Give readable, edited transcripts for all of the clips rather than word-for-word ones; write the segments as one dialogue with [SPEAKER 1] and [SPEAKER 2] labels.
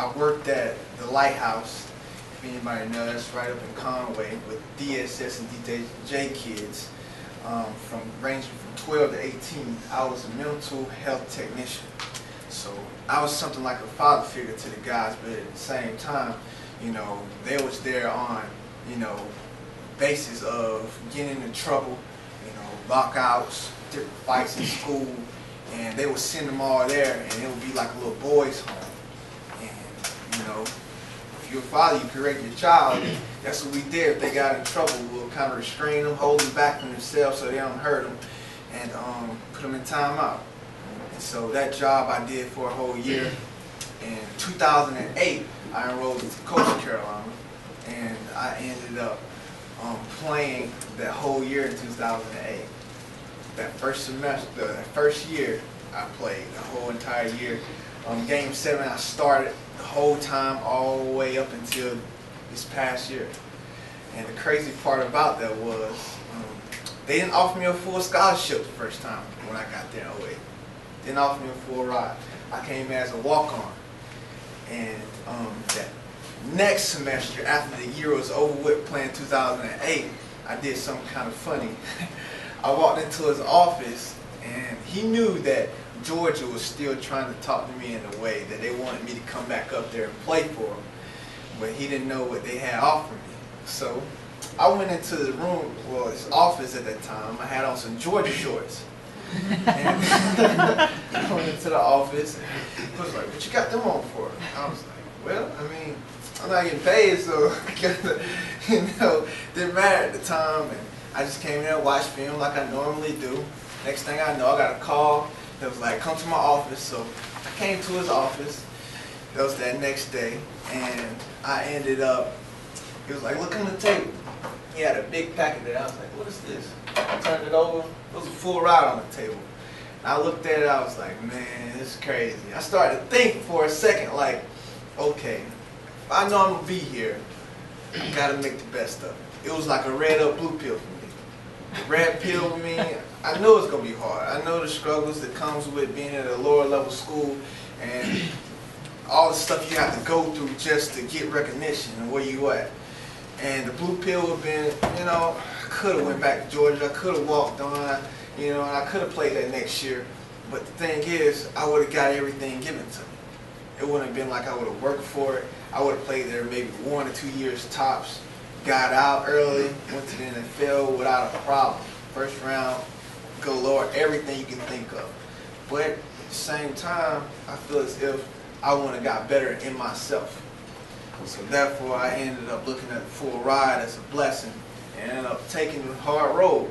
[SPEAKER 1] I worked at the Lighthouse. If anybody knows, that's right up in Conway with DSS and DJ kids, from ranging from 12 to 18. I was a mental health technician. So I was something like a father figure to the guys, but at the same time, you know, they was there on, you know, basis of getting into trouble, you know, lockouts, different fights in school, and they would send them all there, and it would be like a little boys' home. And, you know, if you're a father, you correct your child, and that's what we did. If they got in trouble, we'll kind of restrain them, hold them back from themselves so they don't hurt them, and put them in timeout. And so that job I did for a whole year. In 2008, I enrolled into Coastal Carolina, and I ended up playing that whole year in 2008. That first semester, that first year, I played the whole entire year. Game 7, I started the whole time all the way up until this past year. And the crazy part about that was they didn't offer me a full scholarship the first time when I got there in 08. Didn't offer me a full ride. I came as a walk-on. And that next semester, after the year was over with playing 2008, I did something kind of funny. I walked into his office, and he knew that Georgia was still trying to talk to me in a way that they wanted me to come back up there and play for them, but he didn't know what they had offered me. So I went into the room, well, his office at that time. I had on some Georgia shorts. And I went into the office, and he was like, "What you got them on for?" I was like, "Well, I mean, I'm not getting paid, so you know, didn't matter at the time." And I just came in there, watched film like I normally do. Next thing I know, I got a call that was like, "Come to my office." So I came to his office. That was that next day, and I ended up, he was like, "Look on the table." He had a big packet there. I was like, "What is this?" I turned it over. There was a full ride on the table. And I looked at it. I was like, "Man, this is crazy." I started to think for a second, like, okay, if I know I'm going to be here, I got to make the best of it. It was like a red or blue pill for me. The red pill for me, I know it's going to be hard. I know the struggles that comes with being at a lower level school and all the stuff you have to go through just to get recognition and where you at. And the blue pill would have been, you know, I could have went back to Georgia, I could have walked on, you know, and I could have played that next year. But the thing is, I would have got everything given to me. It wouldn't have been like I would have worked for it. I would have played there maybe 1 or 2 years tops, got out early, went to the NFL without a problem. First round, galore, everything you can think of. But at the same time, I feel as if I wouldn't have got better in myself. So therefore, I ended up looking at the full ride as a blessing and ended up taking the hard road.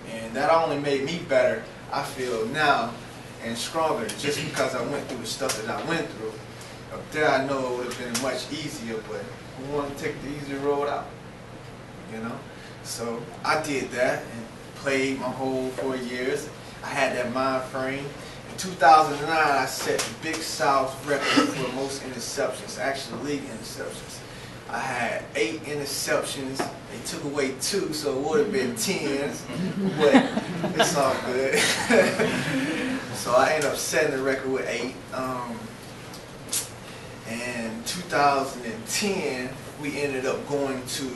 [SPEAKER 1] And that only made me better, I feel now, and stronger, just because I went through the stuff that I went through. Up there, I know it would have been much easier, but I wanted to take the easy road out, you know? So I did that and played my whole 4 years. I had that mind frame. In 2009, I set the Big South record for most interceptions, actually league interceptions. I had 8 interceptions. They took away 2, so it would have been 10, but it's all good. So I ended up setting the record with 8. And 2010, we ended up going to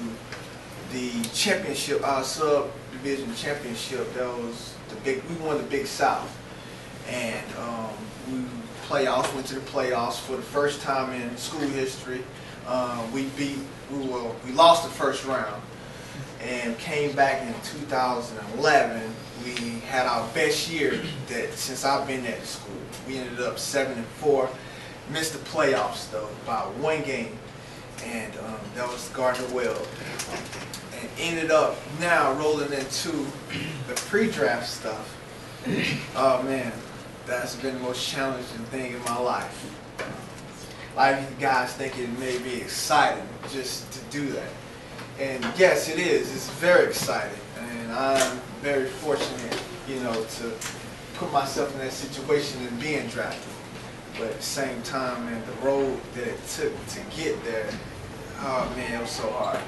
[SPEAKER 1] the championship, our sub-division championship. That was we won the Big South. And we went to the playoffs for the first time in school history. We lost the first round and came back in 2011. We had our best year since I've been at the school. We ended up 7-4, missed the playoffs though by 1 game, and that was Gardner Webb. And ended up now rolling into the pre-draft stuff. Oh man, that's been the most challenging thing in my life. A lot of you guys think it may be exciting just to do that. And yes, it is. It's very exciting. And I'm very fortunate, you know, to put myself in that situation and being drafted. But at the same time, man, the road that it took to get there, oh man, it was so hard.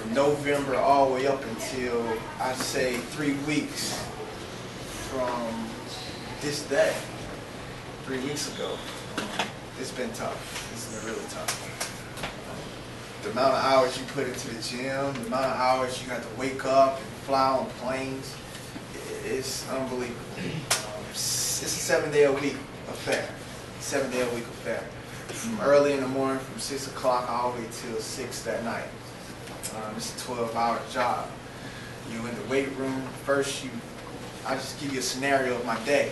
[SPEAKER 1] From November all the way up until, I'd say, 3 weeks from this day, 3 weeks ago. It's been tough. It's been really tough. The amount of hours you put into the gym, the amount of hours you got to wake up and fly on planes, it's unbelievable. It's a 7-day-a-week affair. 7-day-a-week affair. From early in the morning, from 6 o'clock all the way till 6 that night. It's a 12-hour job. You in the weight room. First, I just give you a scenario of my day.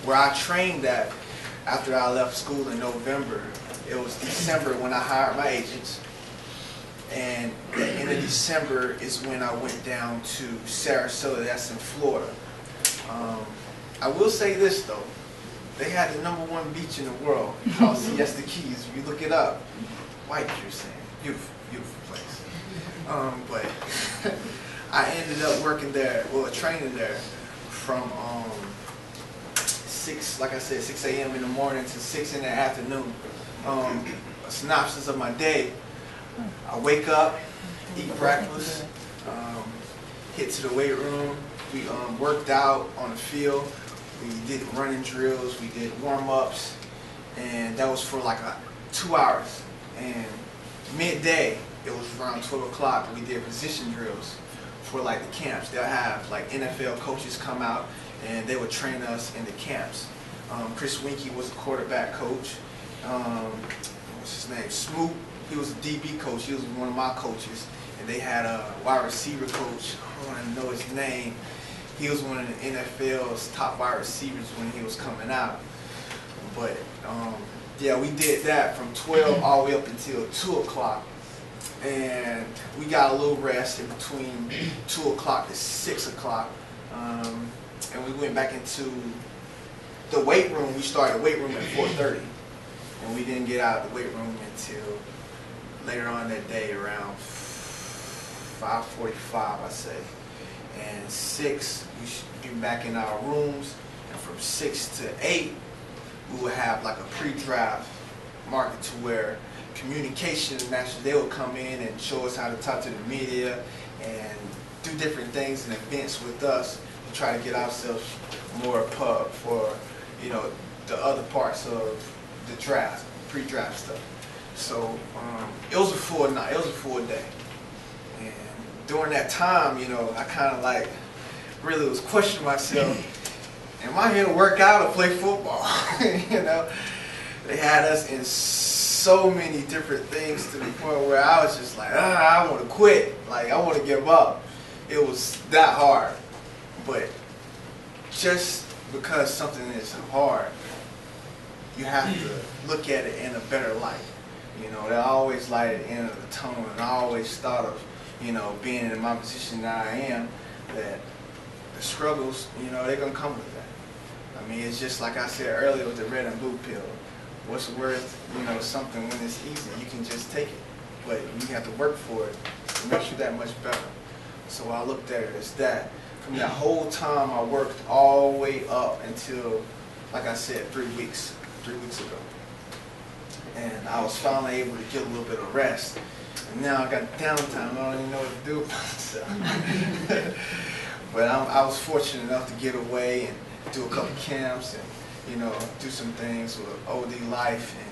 [SPEAKER 1] Where I trained at after I left school in November, it was December when I hired my agents. And the end of December is when I went down to Sarasota, that's in Florida. I will say this though, they had the #1 beach in the world called Siesta Keys. If you look it up, white you're saying, beautiful, beautiful place. But I ended up working there, well, training there from 6, like I said, 6 a.m. in the morning to 6 in the afternoon. A synopsis of my day: I wake up, eat breakfast, hit to the weight room. We worked out on the field. We did running drills. We did warm-ups, and that was for like 2 hours. And midday, it was around 12 o'clock. We did position drills for like the camps. They'll have like NFL coaches come out, and they would train us in the camps. Chris Winkie was the quarterback coach. What's his name? Smoot. He was a DB coach. He was one of my coaches. And they had a wide receiver coach. I want to know his name. He was one of the NFL's top wide receivers when he was coming out. But yeah, we did that from 12 all the way up until 2 o'clock. And we got a little rest in between 2 o'clock to 6 o'clock. And we went back into the weight room. We started the weight room at 4:30. And we didn't get out of the weight room until later on that day around 5:45, I say. And 6, we should be back in our rooms. And from 6 to 8, we would have like a pre-draft market to where communication matches, they would come in and show us how to talk to the media and do different things and events with us to try to get ourselves more pub for, you know, the other parts of the draft, pre-draft stuff. So it was a full night, it was a full day. And during that time, you know, I kind of like really was questioning myself, am I here to work out or play football? You know, they had us in so many different things to the point where I was just like, I want to quit, like I want to give up. It was that hard. But just because something is hard, you have to look at it in a better light. You know, I always light at the end of the tunnel, and I always thought of, you know, being in my position that I am, that the struggles, you know, they're going to come with that. I mean, it's just like I said earlier with the red and blue pill. What's worth, you know, something when it's easy? You can just take it. But you have to work for it. It makes you that much better. So I looked at it as that. From that whole time, I worked all the way up until, like I said, 3 weeks ago. And I was finally able to get a little bit of rest. And now I got downtime. I don't even know what to do with myself. But I was fortunate enough to get away and do a couple camps and, you know, do some things with OD Life and,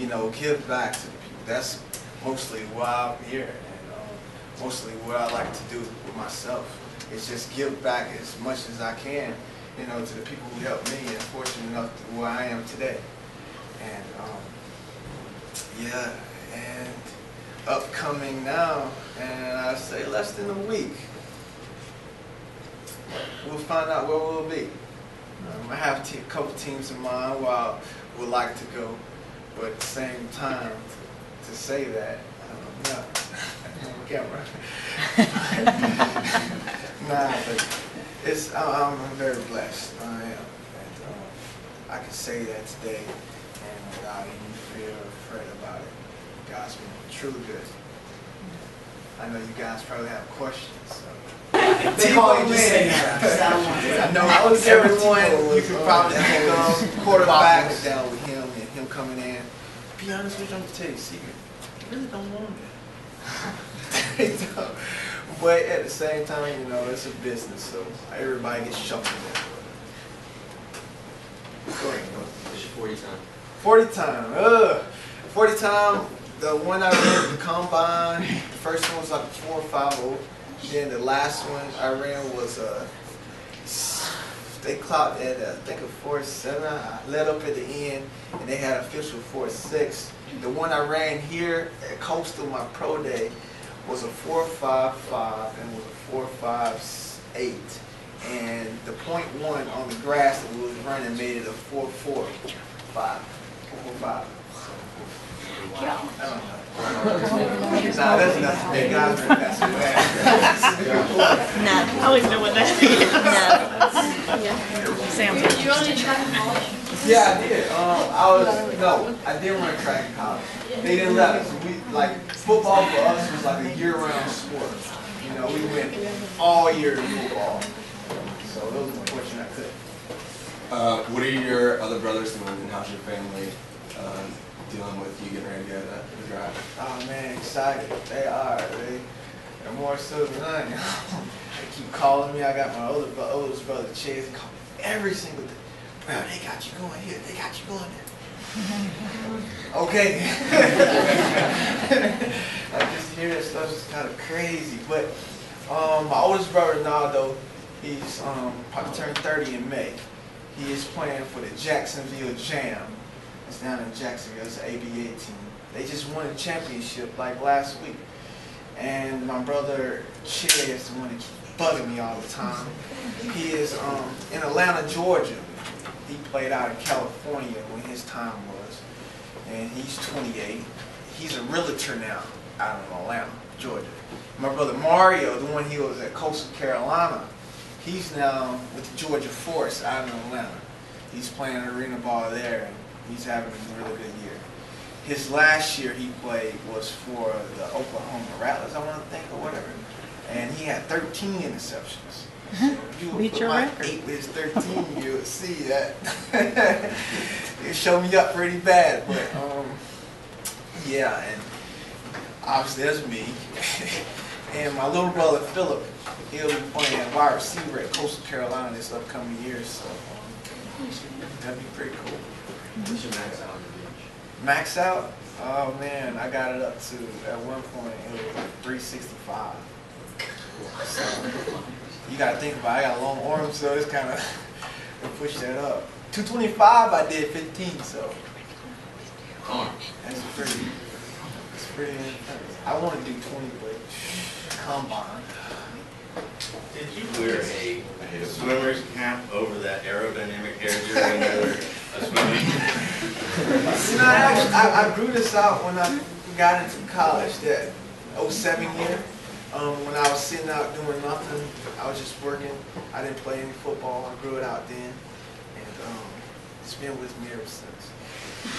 [SPEAKER 1] you know, give back to the people. That's mostly why I'm here, and mostly what I like to do with myself. Is just give back as much as I can, you know, to the people who helped me and fortunate enough to where I am today. And yeah, and upcoming now, and I say less than a week, we'll find out where we'll be. I have a couple teams in mind where I would like to go, but at the same time, to say that, no, on camera. Nah, but it's, I'm very blessed. I am. And, I can say that today, and without any fear or fret about it. God's been truly good. I know you guys probably have questions. So.
[SPEAKER 2] They call you just saying that.
[SPEAKER 1] I know everyone, you can probably think of quarterback down with him and him coming in. Be honest with you, I'm going to tell you a secret. I really don't want that. But at the same time, you know, it's a business, so everybody gets shuffled in.
[SPEAKER 3] Go ahead. It's your 40 time.
[SPEAKER 1] 40 time. 40 time. The one I ran at the combine. The first one was like a 4.50. Then the last one I ran was they clocked at I think a 4.7. I led up at the end, and they had official 4.6. The one I ran here at Coastal, my pro day, was a 4.55 and was a 4.58. And the .1 on the grass that we was running made it a 4.45. 4.5. Wow. I don't know. Nah, that's nothing. Big guys are that's bad.
[SPEAKER 3] No.
[SPEAKER 4] I don't even know what that is.
[SPEAKER 3] No.
[SPEAKER 4] Sam.
[SPEAKER 2] You only track in college?
[SPEAKER 1] Yeah, I did. I didn't run track in college. They didn't let us. We like football for us was like a year-round sport. You know, we went all year to football. So those were fortunate I could.
[SPEAKER 5] What are your other brothers doing, and how's your family dealing with you getting ready to go to the draft?
[SPEAKER 1] Oh man, excited. They're more so than I am. They keep calling me. I got my oldest brother Chase. He call me every single day. Bro, they got you going here. They got you going there. Okay. I just hear that stuff is kind of crazy. But my oldest brother Naldo, he's probably turned 30 in May. He is playing for the Jacksonville Jam. It's down in Jacksonville. It's an ABA team. They just won a championship like last week. And my brother Chad is the one that keeps bugging me all the time. He is in Atlanta, Georgia. He played out in California when his time was. And he's 28. He's a realtor now out in Atlanta, Georgia. My brother Mario, the one he was at Coastal Carolina, he's now with the Georgia Force out in Atlanta. He's playing arena ball there, and he's having a really good year. His last year he played was for the Oklahoma Rattlers, I want to think, or whatever. And he had 13 interceptions. So if you would put my 8 with his 13, you would see that. It showed me up pretty bad, but yeah, and obviously that's me. And my little brother Philip, he'll be playing wide receiver at Coastal Carolina this upcoming year, so that'd be pretty cool.
[SPEAKER 5] What's your max out on the bench?
[SPEAKER 1] Max out? Oh man, I got it up to, at one point, it was like 365. So, you gotta think about it, I got long arms, so it's kind of, push that up. 225, I did 15, so. That's pretty intense. I want to do 20, but combine.
[SPEAKER 6] Did you wear a swimmer's cap over that aerodynamic hair during a swimming?
[SPEAKER 1] You know, I grew this out when I got into college, that 07 year. When I was sitting out doing nothing, I was just working. I didn't play any football. I grew it out then, and it's been with me ever since.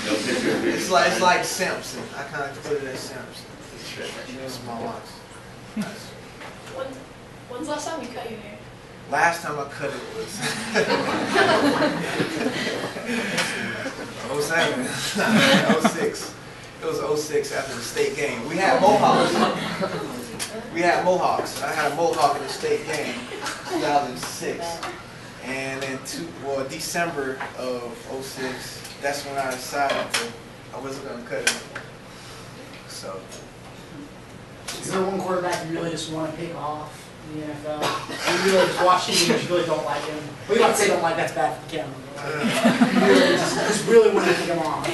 [SPEAKER 6] No picture of
[SPEAKER 1] It's like Samson. I kind of put it as Samson. It's my life.
[SPEAKER 2] When's the last time you cut your hair?
[SPEAKER 1] Last time I cut it was 07, 06. It was 06 after the state game. We had Mohawks. I had a Mohawk in the state game, 2006. And then December of 06, that's when I decided I wasn't going to cut it. So.
[SPEAKER 2] Is there one quarterback you really just want to pick off in the NFL? You really just watch him and you really don't like him? We don't say don't like, that's bad for the camera. You really just really want to pick him off.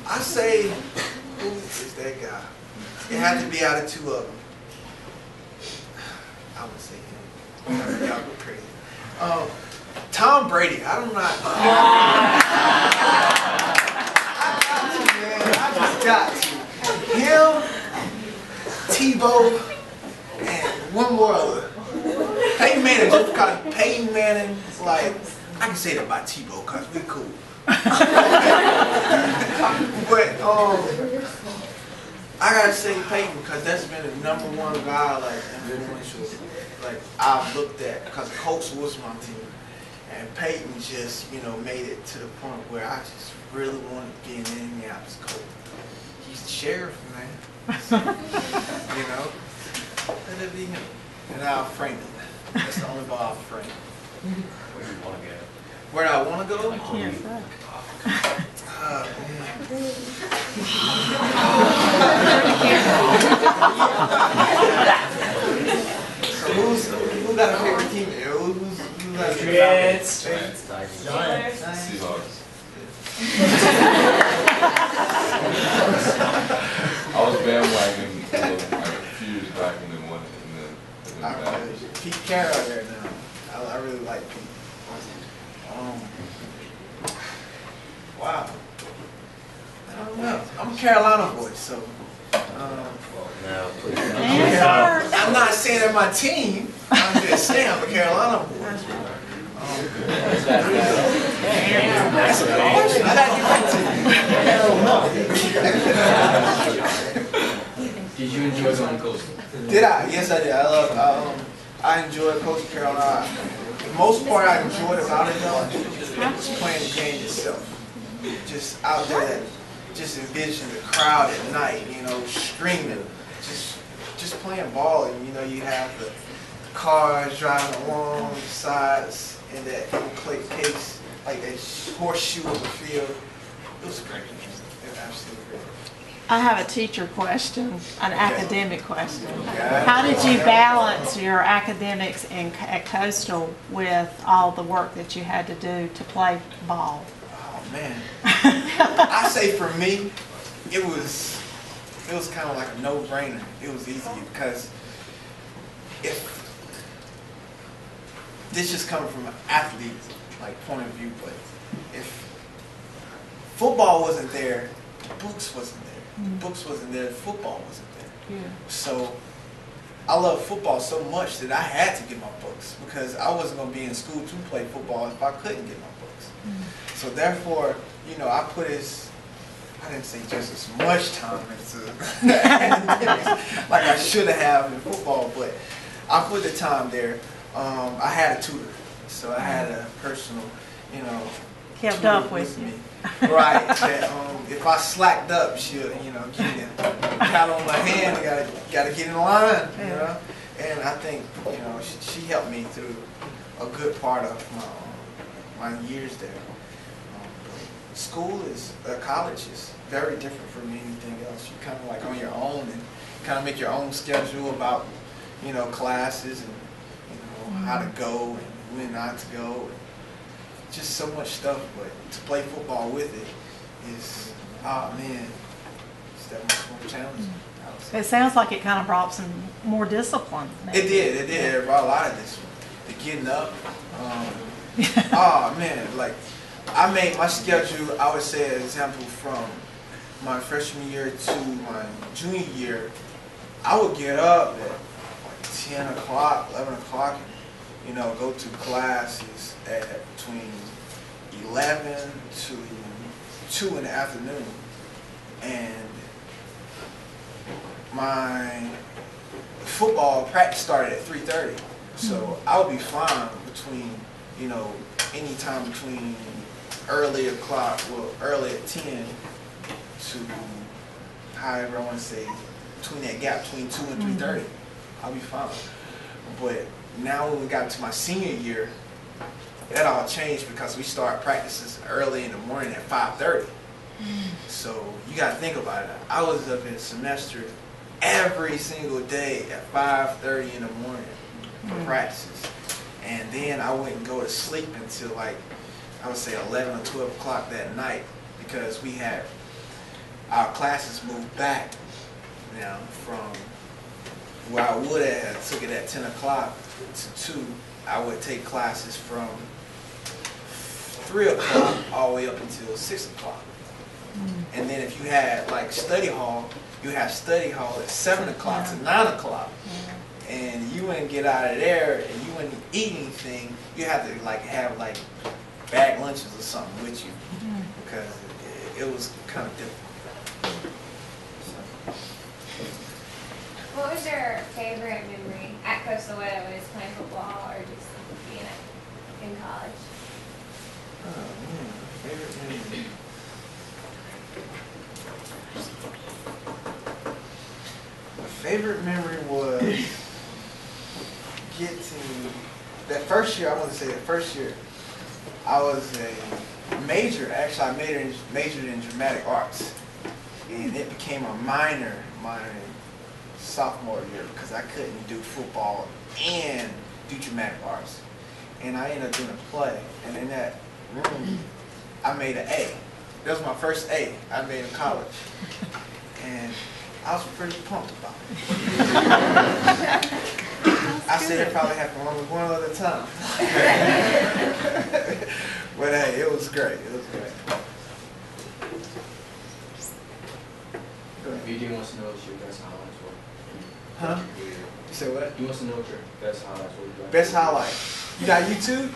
[SPEAKER 1] I say, who is that guy? It had to be out of two of them. I would say him. Y'all go crazy. Tom Brady. I just got to. Him, Tebow, and one more other. Peyton Manning, just because Peyton Manning, like, I can say that about Tebow because we cool. But I gotta say Peyton because that's been the #1 guy, like, influential, like, I've looked at, because Colts was my team. And Peyton just, made it to the point where I just really wanted to be an Indianapolis Colt. He's the sheriff, man. Let it be him. And I'll frame it. That's the only ball I'll frame.
[SPEAKER 6] Where do you want to go?
[SPEAKER 1] Where do I want to go?
[SPEAKER 4] I can't.
[SPEAKER 1] So who got a favorite team? Who's got a favorite
[SPEAKER 2] Patriots.
[SPEAKER 1] Giants.
[SPEAKER 5] Seahawks.
[SPEAKER 7] I was bandwagon like a few years back and then won it and then back.
[SPEAKER 1] Pete Carroll there now. I really like Pete. Wow. I don't know. I'm a Carolina boy, so.
[SPEAKER 6] No, please don't.
[SPEAKER 1] I'm not saying they're my team. I'm just saying I'm a Carolina boy. That's a question. I gotta get back to you.
[SPEAKER 8] Did you enjoy going coastal?
[SPEAKER 1] Did I? Yes, I did. I enjoyed Coach Carolina. The most part I enjoyed about it though was playing the game itself. Just out there, just envision the crowd at night, you know, screaming, just playing ball, and you know you have the cars driving along the sides in that clay case, like that horseshoe of the field. It was great. It was absolutely great.
[SPEAKER 4] I have a teacher question, an academic question.
[SPEAKER 1] Yeah.
[SPEAKER 4] How did you balance your academics at Coastal with all the work that you had to do to play ball?
[SPEAKER 1] Oh man, I say for me, it was kind of like a no-brainer. It was easy because if this just coming from an athlete like point of view, but if football wasn't there, books wasn't there. Books wasn't there, football wasn't there.
[SPEAKER 4] Yeah.
[SPEAKER 1] So I love football so much that I had to get my books because I wasn't going to be in school to play football if I couldn't get my books. So therefore, you know, I didn't say just as much time into academics like I should have in football, but I put the time there. I had a tutor, so I had a personal, you know,
[SPEAKER 4] Kept
[SPEAKER 1] tutor
[SPEAKER 4] up with you.
[SPEAKER 1] me. Right, that if I slacked up, she'll, you know, give me a pat on my hand, gotta get in line, you know. And I think, you know, she helped me through a good part of my years there. College is very different from anything else. You're kind of like on your own and kind of make your own schedule about, you know, classes and, you know, how to go and when not to go. And just so much stuff, but to play football with it is, oh man, it's that much more challenging. I would say.
[SPEAKER 4] It sounds like it kind of brought some more discipline. maybe.
[SPEAKER 1] It did. It brought a lot of this. The getting up. Oh man, like I made my schedule. I would say, an example, from my freshman year to my junior year, I would get up at like 10 o'clock, 11 o'clock, and, you know, go to classes at between 11 to 2 in the afternoon, and my football practice started at 3:30, so I would be fine between, you know, any time between early at 10 to however I want to say, between that gap between 2 and 3:30, I'll be fine. But now when we got to my senior year, that all changed because we start practices early in the morning at 5:30. So you got to think about it. I was up in semester every single day at 5:30 in the morning for practices. And then I wouldn't go to sleep until like, I would say 11 or 12 o'clock that night because we had our classes moved back now from where I would have took it at 10 o'clock to 2. I would take classes from 3 o'clock all the way up until 6 o'clock. And then if you had like study hall, you have study hall at 7 o'clock to 9 o'clock. And you wouldn't get out of there and you wouldn't eat anything. You have to like have like bag lunches or something with you because it was kind of difficult.
[SPEAKER 9] What was your favorite memory at Coastal, whether it was playing football or just being in college?
[SPEAKER 1] Oh man, favorite memory. My favorite memory was getting that first year. I want to say that first year, I was a major, actually, I majored in dramatic arts. And it became a minor my sophomore year because I couldn't do football and do dramatic arts. And I ended up doing a play, and in that room, I made an A. That was my first A I made in college. And I was pretty pumped about it. I said it probably happened only one other time. But hey, it was great. It was great. Go ahead.
[SPEAKER 8] VD wants to know what your best highlights were.
[SPEAKER 1] Huh? You said what?
[SPEAKER 8] He wants to know what your best highlights were.
[SPEAKER 1] Best highlight. You got YouTube?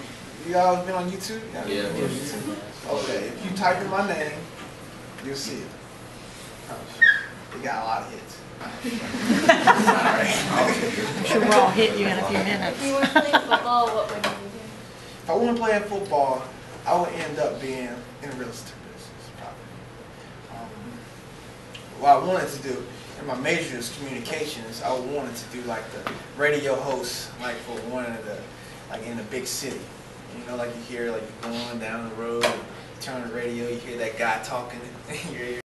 [SPEAKER 1] You all been on YouTube?
[SPEAKER 8] Yeah.
[SPEAKER 1] YouTube. Okay, if you type in my name, you'll see it. You got a lot of hits.
[SPEAKER 4] I'm sure we'll all hit you in a few minutes.
[SPEAKER 9] If you were playing football, what would you do?
[SPEAKER 1] If I wasn't playing football, I would end up being in the real estate business, probably. What I wanted to do, and my major is communications, I wanted to do like the radio host, like for one of the, like in the big city. You know, like you hear, like you're going down the road, you turn on the radio, you hear that guy talking in your ear.